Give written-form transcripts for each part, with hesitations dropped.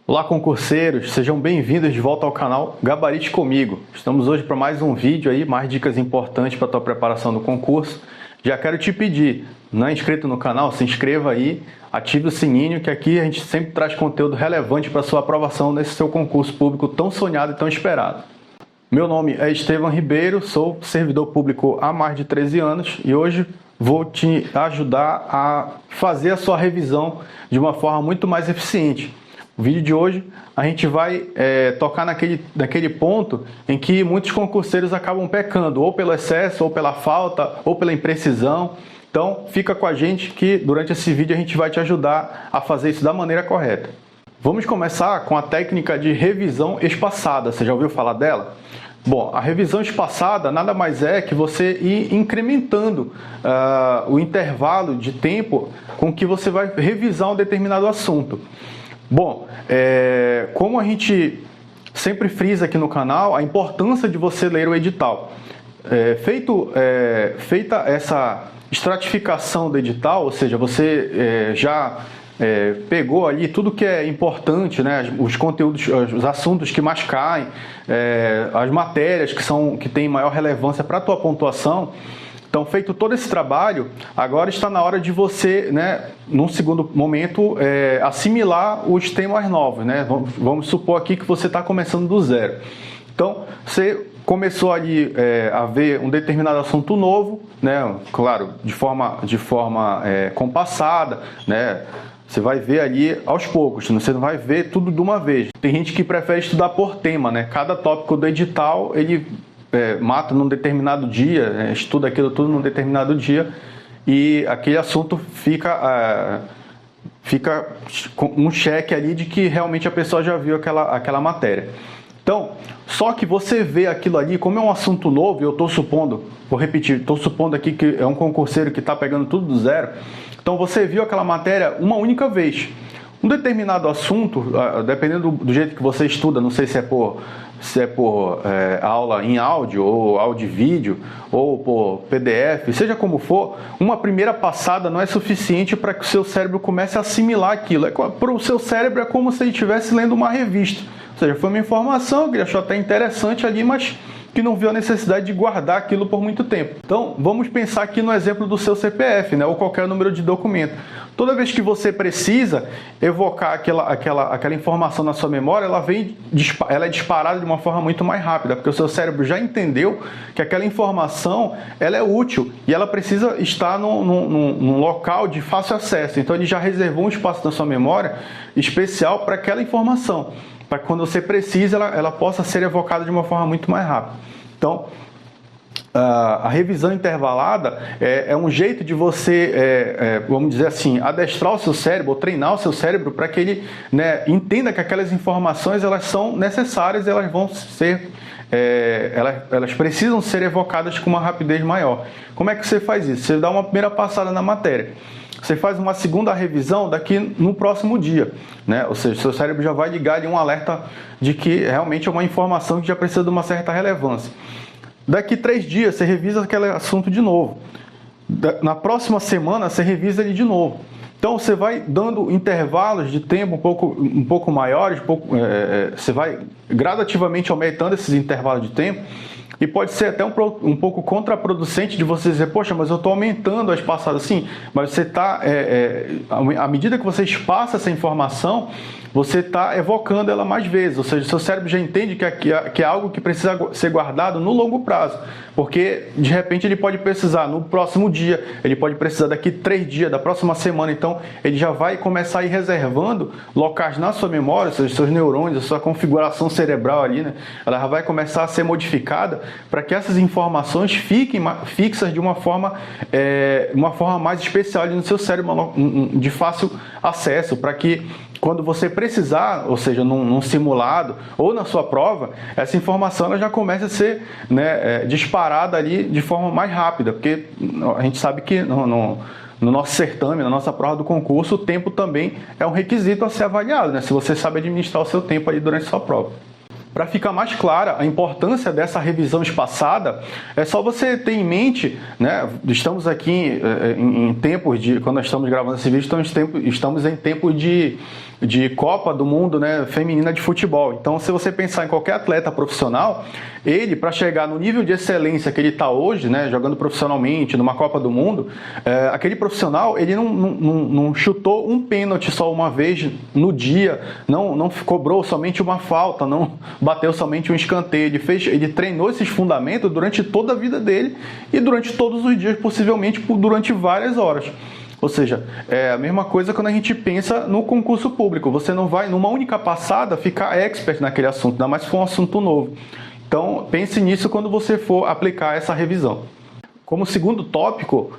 Olá concurseiros, sejam bem-vindos de volta ao canal Gabarite Comigo. Estamos hoje para mais um vídeo aí, mais dicas importantes para a tua preparação do concurso. Já quero te pedir, não é inscrito no canal, se inscreva aí, ative o sininho que aqui a gente sempre traz conteúdo relevante para a sua aprovação nesse seu concurso público tão sonhado e tão esperado. Meu nome é Estevam Ribeiro, sou servidor público há mais de 13 anos e hoje vou te ajudar a fazer a sua revisão de uma forma muito mais eficiente. No vídeo de hoje a gente vai tocar naquele ponto em que muitos concurseiros acabam pecando, ou pelo excesso, ou pela falta, ou pela imprecisão. Então fica com a gente que durante esse vídeo a gente vai te ajudar a fazer isso da maneira correta. Vamos começar com a técnica de revisão espaçada. Você já ouviu falar dela? Bom, a revisão espaçada nada mais é que você ir incrementando o intervalo de tempo com que você vai revisar um determinado assunto. Bom, como a gente sempre frisa aqui no canal, a importância de você ler o edital. Feita essa estratificação do edital, ou seja, você pegou ali tudo que é importante, né? Os conteúdos, os assuntos que mais caem, as matérias que têm maior relevância para a tua pontuação. Então, feito todo esse trabalho, agora está na hora de você, né, num segundo momento, assimilar os temas novos, né? Vamos supor aqui que você está começando do zero. Então, você começou ali a ver um determinado assunto novo, né? Claro, de forma compassada, né? Você vai ver ali aos poucos, você não vai ver tudo de uma vez. Tem gente que prefere estudar por tema, né? Cada tópico do edital, ele mata num determinado dia, estuda aquilo tudo num determinado dia e aquele assunto fica com um cheque ali de que realmente a pessoa já viu aquela matéria. Então, só que você vê aquilo ali, como é um assunto novo, eu estou supondo, vou repetir, estou supondo aqui que é um concurseiro que está pegando tudo do zero, então você viu aquela matéria uma única vez. Um determinado assunto, dependendo do jeito que você estuda, não sei se é por aula em áudio, ou áudio e vídeo, ou por PDF, seja como for, uma primeira passada não é suficiente para que o seu cérebro comece a assimilar aquilo. Para o seu cérebro é como se ele estivesse lendo uma revista. Ou seja, foi uma informação que ele achou até interessante ali, mas que não viu a necessidade de guardar aquilo por muito tempo. Então, vamos pensar aqui no exemplo do seu CPF, né, ou qualquer número de documento. Toda vez que você precisa evocar aquela informação na sua memória, ela é disparada de uma forma muito mais rápida, porque o seu cérebro já entendeu que aquela informação ela é útil e ela precisa estar num local de fácil acesso. Então, ele já reservou um espaço na sua memória especial para aquela informação, para que quando você precisa, ela possa ser evocada de uma forma muito mais rápida. Então, a revisão intervalada é um jeito de você, vamos dizer assim, adestrar o seu cérebro, ou treinar o seu cérebro para que ele, né, entenda que aquelas informações elas são necessárias, elas vão ser, elas precisam ser evocadas com uma rapidez maior. Como é que você faz isso? Você dá uma primeira passada na matéria. Você faz uma segunda revisão daqui no próximo dia, né? Ou seja, seu cérebro já vai ligar ali um alerta de que realmente é uma informação que já precisa de uma certa relevância. Daqui 3 dias você revisa aquele assunto de novo. Na próxima semana você revisa ele de novo. Então você vai dando intervalos de tempo um pouco maiores, você vai gradativamente aumentando esses intervalos de tempo. E pode ser até um pouco contraproducente de você dizer, poxa, mas eu estou aumentando as passadas. Sim, mas você está, à medida que você espaça essa informação, você está evocando ela mais vezes. Ou seja, seu cérebro já entende que é algo que precisa ser guardado no longo prazo. Porque, de repente, ele pode precisar no próximo dia, ele pode precisar daqui 3 dias, da próxima semana. Então, ele já vai começar a ir reservando locais na sua memória, ou seja, seus neurônios, a sua configuração cerebral ali, né? Ela já vai começar a ser modificada para que essas informações fiquem fixas de uma forma mais especial ali no seu cérebro, de fácil acesso, para que quando você precisar, ou seja, num simulado ou na sua prova, essa informação ela já começa a ser, né, disparada ali de forma mais rápida, porque a gente sabe que no nosso certame, na nossa prova do concurso, o tempo também é um requisito a ser avaliado, né, se você sabe administrar o seu tempo ali durante a sua prova. Para ficar mais clara a importância dessa revisão espaçada, é só você ter em mente, né, estamos aqui em tempos de, quando nós estamos gravando esse vídeo, estamos em tempos de de Copa do Mundo, né, feminina de futebol. Então, se você pensar em qualquer atleta profissional, ele, para chegar no nível de excelência que ele está hoje, né, jogando profissionalmente numa Copa do Mundo, aquele profissional, ele não chutou um pênalti só uma vez no dia, não cobrou somente uma falta, não bateu somente um escanteio, ele treinou esses fundamentos durante toda a vida dele e durante todos os dias, possivelmente durante várias horas. Ou seja, é a mesma coisa quando a gente pensa no concurso público. Você não vai, numa única passada, ficar expert naquele assunto, ainda mais se for um assunto novo. Então, pense nisso quando você for aplicar essa revisão. Como segundo tópico,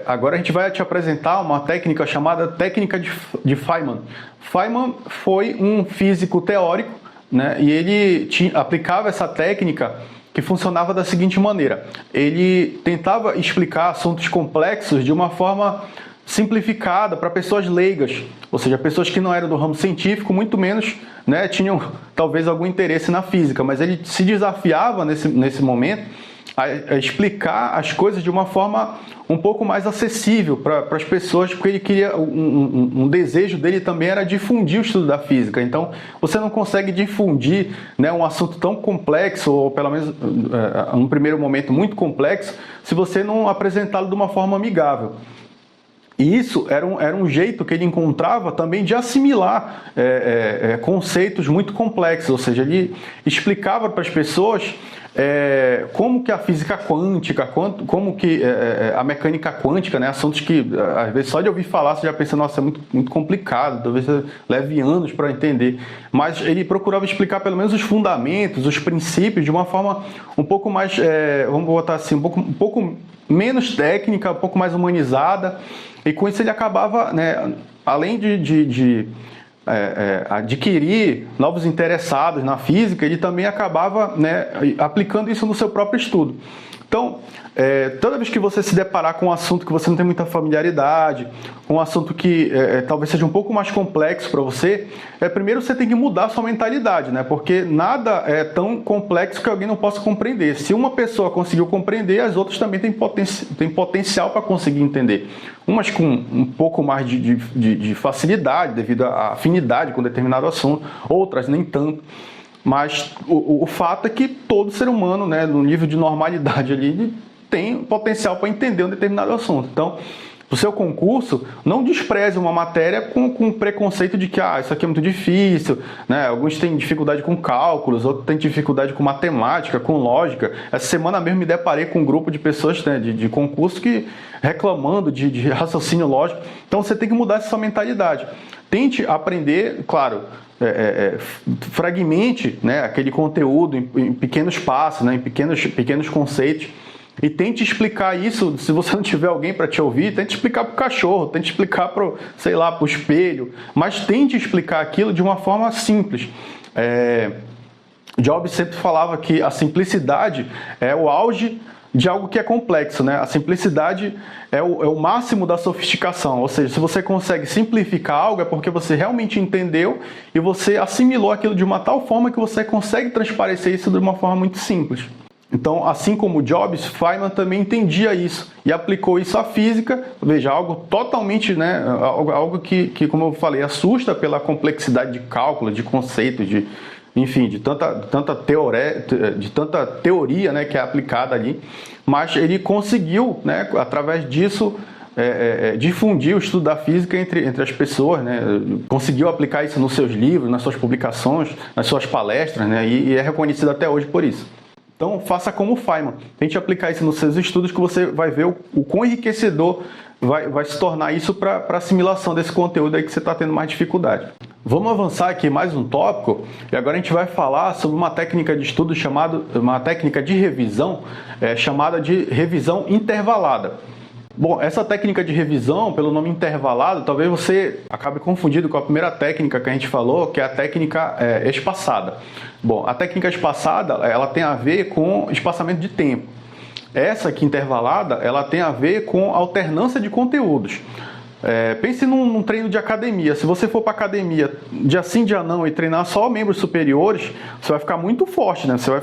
agora a gente vai te apresentar uma técnica chamada técnica de Feynman. Feynman foi um físico teórico, né, e ele aplicava essa técnica que funcionava da seguinte maneira: ele tentava explicar assuntos complexos de uma forma simplificada para pessoas leigas, ou seja, pessoas que não eram do ramo científico, muito menos, né, tinham talvez algum interesse na física, mas ele se desafiava nesse momento a explicar as coisas de uma forma um pouco mais acessível para as pessoas, porque ele queria, um desejo dele também era difundir o estudo da física. Então, você não consegue difundir, né, um assunto tão complexo, ou pelo menos num primeiro momento muito complexo, se você não apresentá-lo de uma forma amigável. E isso era um jeito que ele encontrava também de assimilar conceitos muito complexos, ou seja, ele explicava para as pessoas como que a física quântica, como que a mecânica quântica, né, assuntos que às vezes só de ouvir falar você já pensa, nossa, é muito, muito complicado, talvez leve anos para entender, mas ele procurava explicar pelo menos os fundamentos, os princípios de uma forma um pouco mais, vamos botar assim, um pouco menos técnica, um pouco mais humanizada, e com isso ele acabava, né, além de adquirir novos interessados na física, ele também acabava, né, aplicando isso no seu próprio estudo. Então, toda vez que você se deparar com um assunto que você não tem muita familiaridade, um assunto que talvez seja um pouco mais complexo para você, primeiro você tem que mudar a sua mentalidade, né? Porque nada é tão complexo que alguém não possa compreender. Se uma pessoa conseguiu compreender, as outras também têm potencial para conseguir entender. Umas com um pouco mais de facilidade, devido à afinidade com determinado assunto, outras nem tanto. Mas o fato é que todo ser humano, né, no nível de normalidade ali, tem potencial para entender um determinado assunto. Então, o seu concurso, não despreze uma matéria com preconceito de que isso aqui é muito difícil, né? Alguns têm dificuldade com cálculos, outros têm dificuldade com matemática, com lógica. Essa semana mesmo me deparei com um grupo de pessoas, né, de concurso que reclamando de raciocínio lógico. Então, você tem que mudar essa sua mentalidade. Tente aprender, claro, fragmente, né, aquele conteúdo em pequenos passos, né, em pequenos conceitos, e tente explicar isso. Se você não tiver alguém para te ouvir, tente explicar para o cachorro, tente explicar para o espelho, mas tente explicar aquilo de uma forma simples. Jobs sempre falava que a simplicidade é o auge de algo que é complexo, né? A simplicidade é o máximo da sofisticação, ou seja, se você consegue simplificar algo é porque você realmente entendeu e você assimilou aquilo de uma tal forma que você consegue transparecer isso de uma forma muito simples. Então, assim como Jobs, Feynman também entendia isso e aplicou isso à física. Veja, algo totalmente, né, algo que, como eu falei, assusta pela complexidade de cálculo, de conceitos, enfim, de tanta teoria, né, que é aplicada ali, mas ele conseguiu, né, através disso, difundir o estudo da física entre as pessoas, né, conseguiu aplicar isso nos seus livros, nas suas publicações, nas suas palestras, né, e é reconhecido até hoje por isso. Então, faça como o Feynman, tente aplicar isso nos seus estudos que você vai ver o quão enriquecedor vai se tornar isso para a assimilação desse conteúdo aí que você está tendo mais dificuldade. Vamos avançar aqui mais um tópico, e agora a gente vai falar sobre uma técnica de estudo uma técnica de revisão, chamada de revisão intervalada. Bom, essa técnica de revisão, pelo nome intervalado, talvez você acabe confundido com a primeira técnica que a gente falou, que é a técnica espaçada. Bom, a técnica espaçada, ela tem a ver com espaçamento de tempo. Essa aqui intervalada, ela tem a ver com alternância de conteúdos. Pense num treino de academia. Se você for para academia dia sim, dia não e treinar só membros superiores, você vai ficar muito forte, né? Você vai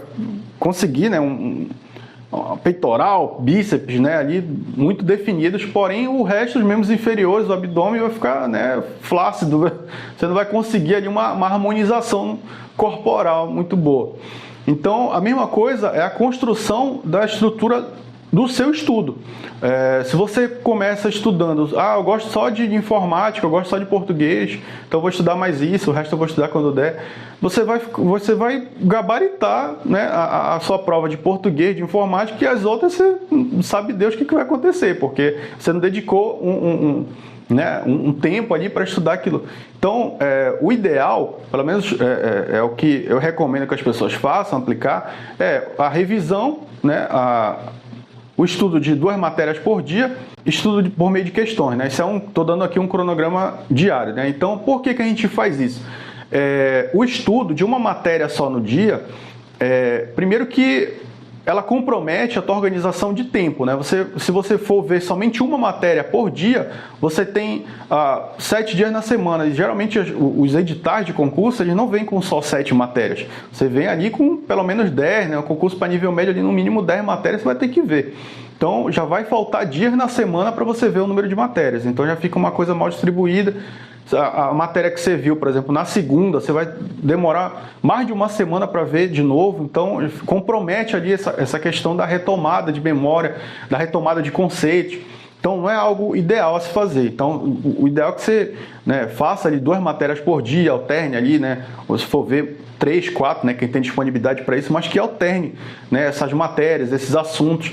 conseguir, né, peitoral, bíceps, né, ali muito definidos, porém o resto, os membros inferiores, o abdômen vai ficar, né, flácido, você não vai conseguir ali uma harmonização corporal muito boa. Então, a mesma coisa é a construção da estrutura do seu estudo. Se você começa estudando, eu gosto só de informática, eu gosto só de português, então eu vou estudar mais isso, o resto eu vou estudar quando der. Você vai gabaritar, né, a sua prova de português, de informática, e as outras você não sabe Deus o que vai acontecer, porque você não dedicou um tempo ali para estudar aquilo. Então, o ideal, pelo menos é o que eu recomendo que as pessoas façam, aplicar, é a revisão, né, o estudo de 2 matérias por dia, estudo por meio de questões, né? Estou dando aqui um cronograma diário, né? Então, por que a gente faz isso? O estudo de uma matéria só no dia, primeiro que ela compromete a tua organização de tempo, né? Se você for ver somente uma matéria por dia, você tem 7 dias na semana. E geralmente os editais de concurso, eles não vêm com só 7 matérias. Você vem ali com pelo menos 10, né? O concurso para nível médio ali no mínimo 10 matérias você vai ter que ver. Então já vai faltar dias na semana para você ver o número de matérias. Então já fica uma coisa mal distribuída. A matéria que você viu, por exemplo, na segunda, você vai demorar mais de uma semana para ver de novo, então compromete ali essa questão da retomada de memória, da retomada de conceitos. Então não é algo ideal a se fazer. Então o ideal é que você, né, faça ali 2 matérias por dia, alterne ali, né, ou se for ver 3, 4, né, quem tem disponibilidade para isso, mas que alterne, né, essas matérias, esses assuntos.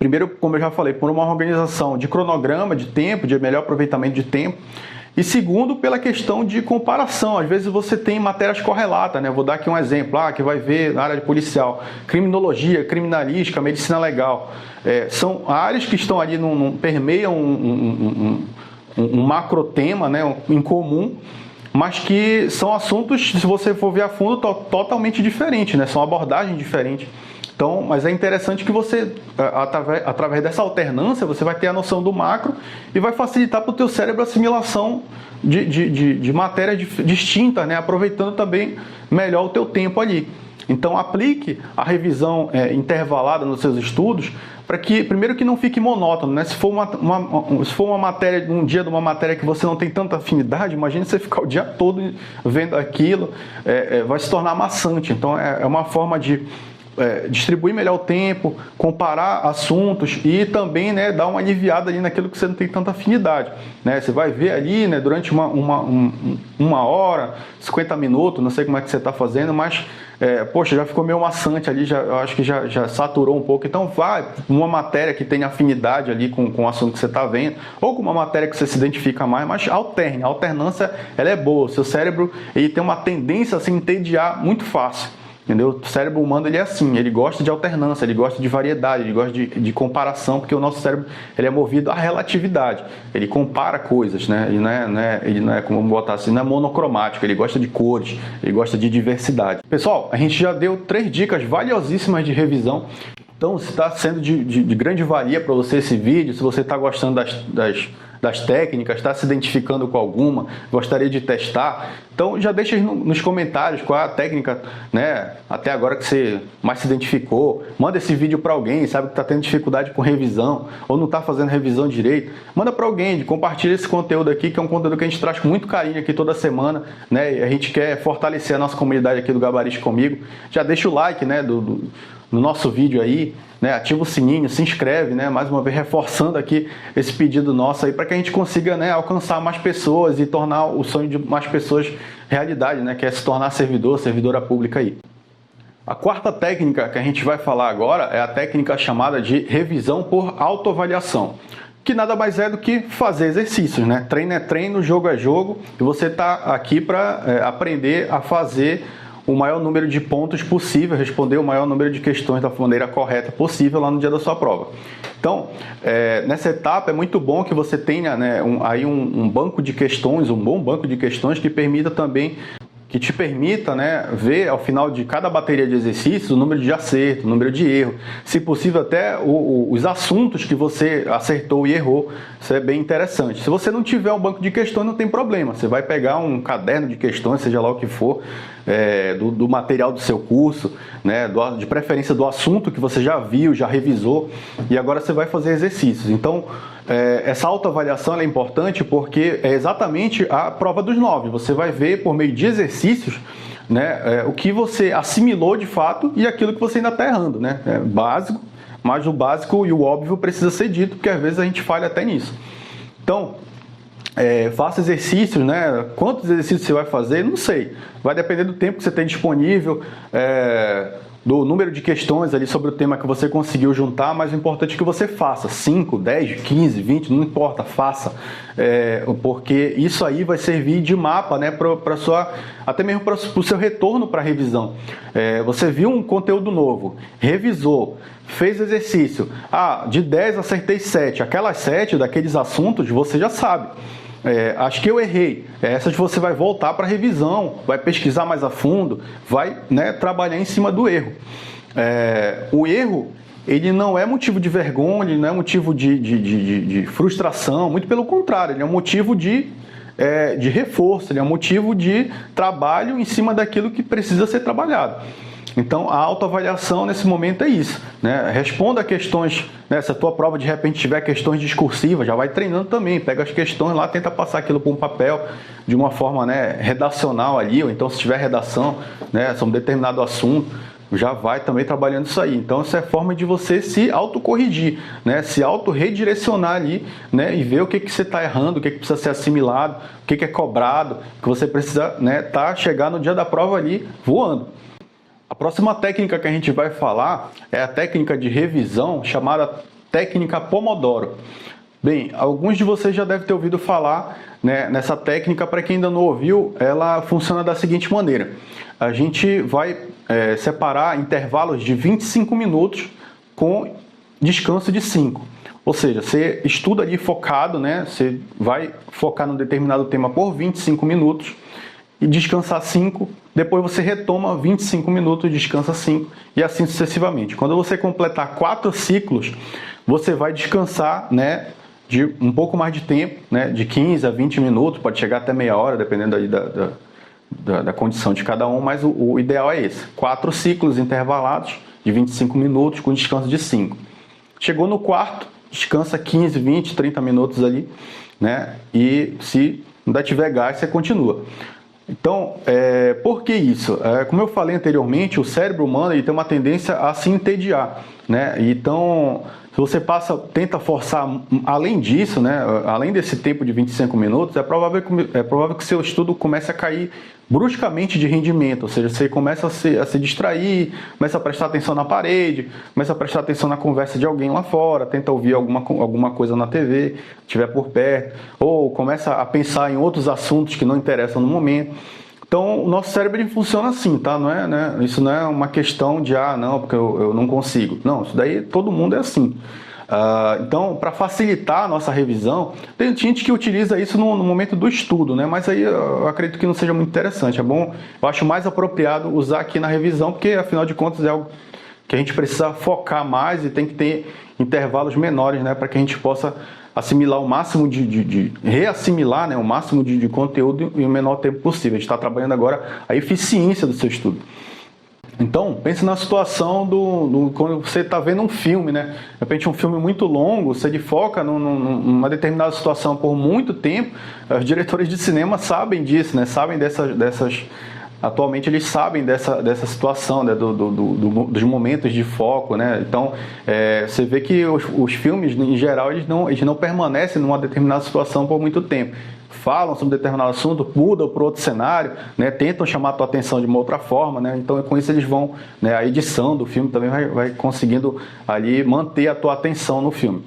Primeiro, como eu já falei, por uma organização de cronograma de tempo, de melhor aproveitamento de tempo. E segundo, pela questão de comparação. Às vezes você tem matérias correlatas, né? Vou dar aqui um exemplo, que vai ver na área de policial, criminologia, criminalística, medicina legal. São áreas que estão ali, permeiam um macro tema, né, em comum, mas que são assuntos, se você for ver a fundo, totalmente diferentes, né? São abordagens diferentes. Então, mas é interessante que você, através dessa alternância, você vai ter a noção do macro e vai facilitar para o teu cérebro a assimilação de matérias distintas, né? Aproveitando também melhor o teu tempo ali. Então, aplique a revisão intervalada nos seus estudos para que, primeiro, que não fique monótono, né? Se for uma matéria, um dia de uma matéria que você não tem tanta afinidade, imagine você ficar o dia todo vendo aquilo, vai se tornar maçante. Então, é uma forma de distribuir melhor o tempo, comparar assuntos e também, né, dar uma aliviada ali naquilo que você não tem tanta afinidade, né? Você vai ver ali, né, durante uma hora, 50 minutos, não sei como é que você está fazendo, mas poxa, já ficou meio maçante ali, eu acho que já saturou um pouco. Então vai uma matéria que tem afinidade ali com o assunto que você está vendo, ou com uma matéria que você se identifica mais, mas alterne. A alternância, ela é boa. O seu cérebro, ele tem uma tendência a se entediar muito fácil. Entendeu? O cérebro humano, ele é assim, ele gosta de alternância, ele gosta de variedade, ele gosta de comparação, porque o nosso cérebro, ele é movido à relatividade, ele compara coisas, né? Ele não é como botar assim, não é monocromático, ele gosta de cores, ele gosta de diversidade. Pessoal, a gente já deu 3 dicas valiosíssimas de revisão. Então, se está sendo de grande valia para você esse vídeo, se você está gostando das técnicas, está se identificando com alguma, gostaria de testar, então já deixa aí nos comentários qual é a técnica, né, até agora que você mais se identificou. Manda esse vídeo para alguém, sabe que está tendo dificuldade com revisão ou não está fazendo revisão direito, manda para alguém, compartilha esse conteúdo aqui, que é um conteúdo que a gente traz com muito carinho aqui toda semana, né, e a gente quer fortalecer a nossa comunidade aqui do Gabarite Comigo. Já deixa o like, né, no nosso vídeo aí, né, ativa o sininho, se inscreve, né, mais uma vez reforçando aqui esse pedido nosso aí para que a gente consiga, né, alcançar mais pessoas e tornar o sonho de mais pessoas realidade, né, que é se tornar servidora pública aí. A 4ª técnica que a gente vai falar agora é a técnica chamada de revisão por autoavaliação, que nada mais é do que fazer exercícios, né? Treino é treino, jogo é jogo, e você está aqui para aprender a fazer o maior número de pontos possível, responder o maior número de questões da maneira correta possível lá no dia da sua prova. Então, nessa etapa é muito bom que você tenha, né, um banco de questões, um bom banco de questões que te permita, né, ver ao final de cada bateria de exercícios o número de acerto, o número de erro, se possível até os assuntos que você acertou e errou. Isso é bem interessante. Se você não tiver um banco de questões, não tem problema, você vai pegar um caderno de questões, seja lá o que for, do material do seu curso, né, de preferência do assunto que você já viu, já revisou, e agora você vai fazer exercícios. Então, essa autoavaliação é importante porque é exatamente a prova dos 9. Você vai ver por meio de exercícios, né, o que você assimilou de fato e aquilo que você ainda está errando, né? É básico, mas o básico e o óbvio precisa ser dito, porque às vezes a gente falha até nisso. Então, faça exercícios, né? Quantos exercícios você vai fazer? Não sei. Vai depender do tempo que você tem disponível, do número de questões ali sobre o tema que você conseguiu juntar, mas o importante é que você faça 5, 10, 15, 20, não importa, faça. Porque isso aí vai servir de mapa, né, até mesmo para o seu retorno para a revisão. Você viu um conteúdo novo, revisou, fez exercício. De 10 acertei 7. Aquelas 7 daqueles assuntos você já sabe. Acho que eu errei. Essas você vai voltar para a revisão, vai pesquisar mais a fundo, vai, né, trabalhar em cima do erro. O erro, ele não é motivo de vergonha, ele não é motivo de frustração, muito pelo contrário, ele é um motivo de reforço, ele é um motivo de trabalho em cima daquilo que precisa ser trabalhado. Então, a autoavaliação nesse momento é isso, né? Responda a questões, né? Se a tua prova de repente tiver questões discursivas, já vai treinando também, pega as questões lá, tenta passar aquilo para um papel de uma forma, né, redacional ali, ou então se tiver redação, né, sobre um determinado assunto, já vai também trabalhando isso aí. Então, essa é a forma de você se autocorrigir, né? Se autorredirecionar ali, né? E ver o que você está errando, o que precisa ser assimilado, o que é cobrado, que você precisa, né, chegar no dia da prova ali voando. A próxima técnica que a gente vai falar é a técnica de revisão chamada técnica Pomodoro. Bem, alguns de vocês já devem ter ouvido falar, né, nessa técnica. Para quem ainda não ouviu, ela funciona da seguinte maneira. A gente vai separar intervalos de 25 minutos com descanso de 5. Ou seja, você estuda ali focado, né, você vai focar num determinado tema por 25 minutos e descansar 5, depois você retoma 25 minutos, descansa 5 e assim sucessivamente. Quando você completar 4 ciclos, você vai descansar, né, de um pouco mais de tempo, né, de 15 a 20 minutos, pode chegar até meia hora, dependendo aí da condição de cada um, mas o ideal é esse. 4 ciclos intervalados de 25 minutos com descanso de 5. Chegou no quarto, descansa 15, 20, 30 minutos ali, né, e se ainda tiver gás, você continua. Então, por que isso? Como eu falei anteriormente, o cérebro humano ele tem uma tendência a se entediar, né? Então, se você tenta forçar além disso, né? Além desse tempo de 25 minutos, é provável que seu estudo comece a cair bruscamente de rendimento, ou seja, você começa a se distrair, começa a prestar atenção na parede, começa a prestar atenção na conversa de alguém lá fora, tenta ouvir alguma coisa na TV, estiver por perto, ou começa a pensar em outros assuntos que não interessam no momento. Então, o nosso cérebro ele funciona assim, tá? Não é, né? Isso não é uma questão de, não, porque eu não consigo. Não, isso daí todo mundo é assim. Então, para facilitar a nossa revisão, tem gente que utiliza isso no momento do estudo, né? Mas aí eu acredito que não seja muito interessante. É bom, eu acho mais apropriado usar aqui na revisão, porque afinal de contas é algo que a gente precisa focar mais e tem que ter intervalos menores, né? Para que a gente possa assimilar o máximo reassimilar, né? O máximo de conteúdo em o menor tempo possível. A gente está trabalhando agora a eficiência do seu estudo. Então, pense na situação quando você está vendo um filme, né? De repente um filme muito longo, você foca numa determinada situação por muito tempo. Os diretores de cinema sabem disso, né? Sabem atualmente eles sabem dessa situação, né? Dos momentos de foco, né? Então, você vê que os filmes, em geral, eles não permanecem numa determinada situação por muito tempo. Falam sobre determinado assunto, mudam para outro cenário, né, tentam chamar a tua atenção de uma outra forma, né, então com isso eles vão, né, a edição do filme também vai conseguindo ali manter a tua atenção no filme.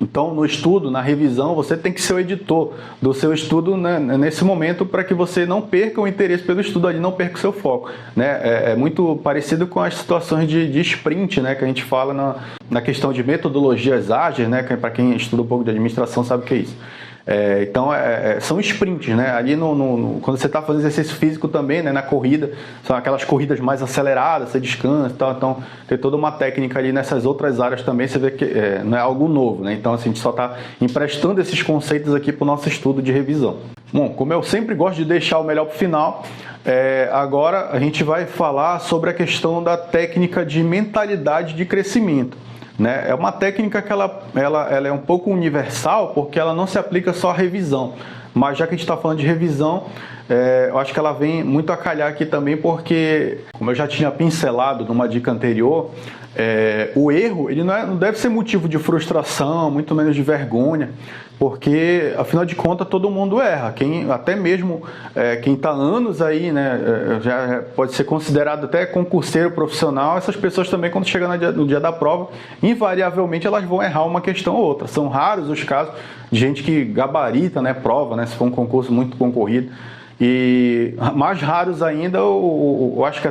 Então, no estudo, na revisão, você tem que ser o editor do seu estudo, né, nesse momento, para que você não perca o interesse pelo estudo ali, não perca o seu foco, né? É muito parecido com as situações de sprint, né, que a gente fala na questão de metodologias ágeis, né, para quem estuda um pouco de administração sabe o que é isso. Então, são sprints, né? Ali quando você está fazendo exercício físico também, né? Na corrida, são aquelas corridas mais aceleradas, você descansa e tal. Então, tem toda uma técnica ali nessas outras áreas também, você vê que não é algo novo, né? Então, assim, a gente só está emprestando esses conceitos aqui para o nosso estudo de revisão. Bom, como eu sempre gosto de deixar o melhor para o final, agora a gente vai falar sobre a questão da técnica de mentalidade de crescimento. Né? É uma técnica que ela é um pouco universal, porque ela não se aplica só à revisão. Mas já que a gente está falando de revisão, eu acho que ela vem muito a calhar aqui também, porque, como eu já tinha pincelado numa dica anterior, o erro ele não deve ser motivo de frustração, muito menos de vergonha, porque, afinal de contas, todo mundo erra. Até mesmo quem está anos aí, né, já pode ser considerado até concurseiro profissional, essas pessoas também, quando chegam no dia da prova, invariavelmente elas vão errar uma questão ou outra. São raros os casos de gente que gabarita, né, prova, né, se for um concurso muito concorrido. E mais raros ainda, eu acho que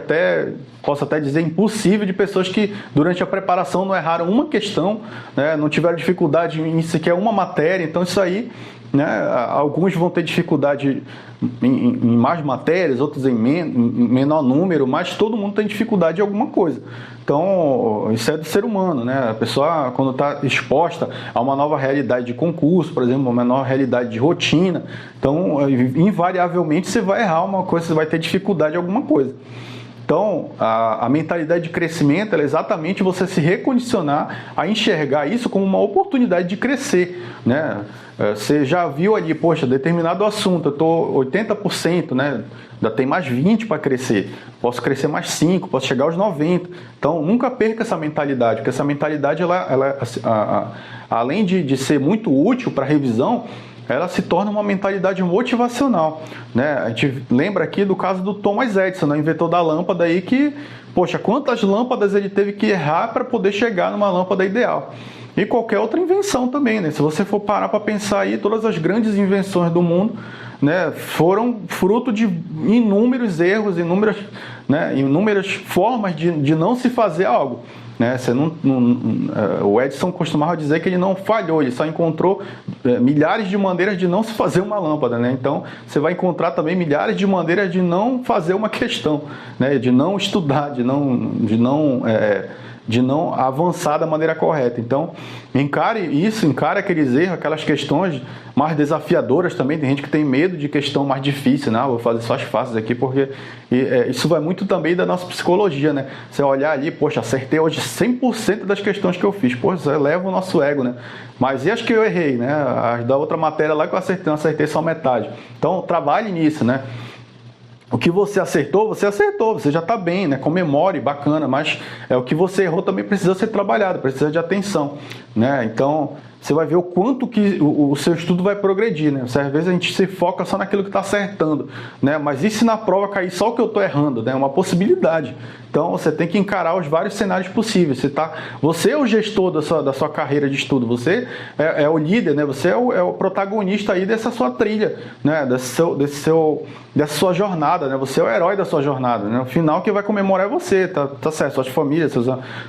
posso até dizer impossível, de pessoas que durante a preparação não erraram uma questão, né, não tiveram dificuldade em sequer uma matéria. Então isso aí, né, alguns vão ter dificuldade em mais matérias, outros em menor número, mas todo mundo tem dificuldade em alguma coisa. Então, isso é do ser humano, né? A pessoa, quando está exposta a uma nova realidade de concurso, por exemplo, uma nova realidade de rotina, então, invariavelmente, você vai errar uma coisa, você vai ter dificuldade em alguma coisa. Então, a mentalidade de crescimento é exatamente você se recondicionar a enxergar isso como uma oportunidade de crescer, né? Você já viu ali, poxa, determinado assunto, eu estou 80%, né? Ainda tem mais 20% para crescer, posso crescer mais 5%, posso chegar aos 90%. Então, nunca perca essa mentalidade, porque essa mentalidade, além de ser muito útil para a revisão, ela se torna uma mentalidade motivacional, né? A gente lembra aqui do caso do Thomas Edison, né? Inventor da lâmpada aí, que, poxa, quantas lâmpadas ele teve que errar para poder chegar numa lâmpada ideal. E qualquer outra invenção também, né? Se você for parar para pensar aí, todas as grandes invenções do mundo, né, foram fruto de inúmeros erros, inúmeras formas de não se fazer algo. Né? O Edison costumava dizer que ele não falhou, ele só encontrou milhares de maneiras de não se fazer uma lâmpada. Né? Então, você vai encontrar também milhares de maneiras de não fazer uma questão, né? De não estudar, de não avançar da maneira correta. Então, encare aqueles erros, aquelas questões mais desafiadoras também. Tem gente que tem medo de questão mais difícil, né? Vou fazer só as fáceis aqui, porque isso vai muito também da nossa psicologia, né? Você olhar ali, poxa, acertei hoje 100% das questões que eu fiz. Poxa, isso eleva o nosso ego, né? Mas e as que eu errei, né? As da outra matéria lá que eu acertei só metade. Então, trabalhe nisso, né? O que você acertou, você já está bem, né? Comemore, bacana, mas o que você errou também precisa ser trabalhado, precisa de atenção, né? Então, você vai ver o quanto que o seu estudo vai progredir, né? Às vezes a gente se foca só naquilo que está acertando, né? Mas e se na prova cair só o que eu estou errando, né? É uma possibilidade. Então, você tem que encarar os vários cenários possíveis. Você é o gestor da sua carreira de estudo, você é o líder, né? Você é o protagonista aí dessa sua trilha, né? Dessa sua jornada, né? Você é o herói da sua jornada, né? No final, quem vai comemorar é você, tá certo? Suas famílias,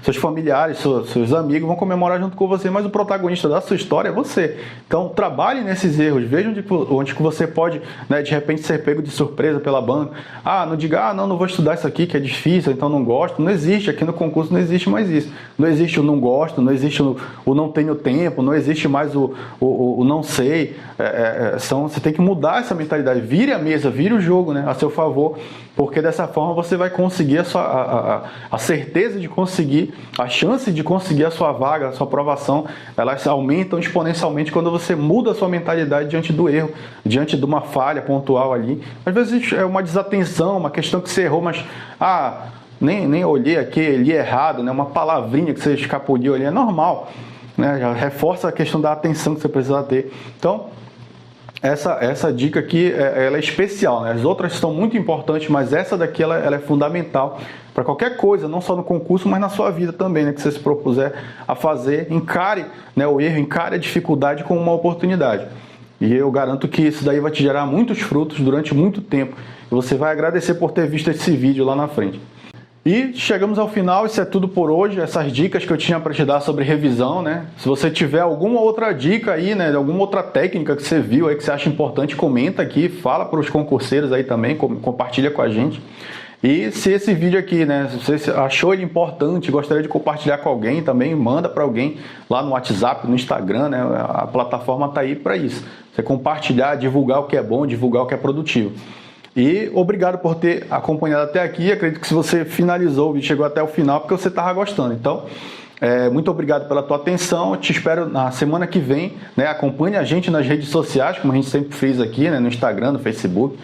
seus familiares, seus amigos vão comemorar junto com você, mas o protagonista da sua história é você. Então, trabalhe nesses erros, veja onde que você pode, né, de repente ser pego de surpresa pela banca. Não diga, não vou estudar isso aqui que é difícil, então não gosto. Não existe, aqui no concurso não existe mais isso. Não existe o não gosto, não existe o não tenho tempo, não existe mais o não sei. Você tem que mudar essa mentalidade. Vire a mesa, vire o jogo, né, a seu favor, porque dessa forma você vai conseguir a certeza de conseguir, a chance de conseguir a sua vaga, a sua aprovação, elas aumentam exponencialmente quando você muda a sua mentalidade diante do erro, diante de uma falha pontual ali. Às vezes é uma desatenção, uma questão que você errou, mas nem olhei aqui, li errado, né? Uma palavrinha que você escapuliu ali, é normal, né? Já reforça a questão da atenção que você precisa ter. Então, essa dica aqui, ela é especial, né? As outras são muito importantes, mas essa daqui ela é fundamental para qualquer coisa, não só no concurso, mas na sua vida também, né? Que você se propuser a fazer, encare, né, o erro, encare a dificuldade como uma oportunidade. E eu garanto que isso daí vai te gerar muitos frutos durante muito tempo. E você vai agradecer por ter visto esse vídeo lá na frente. E chegamos ao final, isso é tudo por hoje, essas dicas que eu tinha para te dar sobre revisão, né? Se você tiver alguma outra dica aí, né, alguma outra técnica que você viu aí que você acha importante, comenta aqui, fala para os concurseiros aí também, compartilha com a gente. E se esse vídeo aqui, né, se você achou ele importante, gostaria de compartilhar com alguém também, manda para alguém lá no WhatsApp, no Instagram, né, a plataforma está aí para isso. Você compartilhar, divulgar o que é bom, divulgar o que é produtivo. E obrigado por ter acompanhado até aqui. Acredito que se você finalizou o vídeo, chegou até o final, porque você estava gostando. Então, muito obrigado pela tua atenção. Eu te espero na semana que vem, né? Acompanhe a gente nas redes sociais, como a gente sempre fez aqui, né? No Instagram, no Facebook.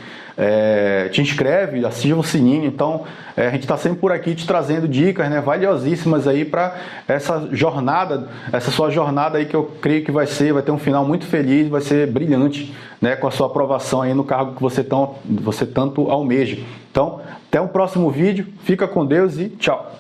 Te inscreve, ativa o sininho. Então, a gente está sempre por aqui te trazendo dicas, né, valiosíssimas aí para essa jornada, essa sua jornada aí que eu creio que vai ter um final muito feliz, vai ser brilhante, né, com a sua aprovação aí no cargo que você tanto almeja. Então, até o próximo vídeo. Fica com Deus e tchau.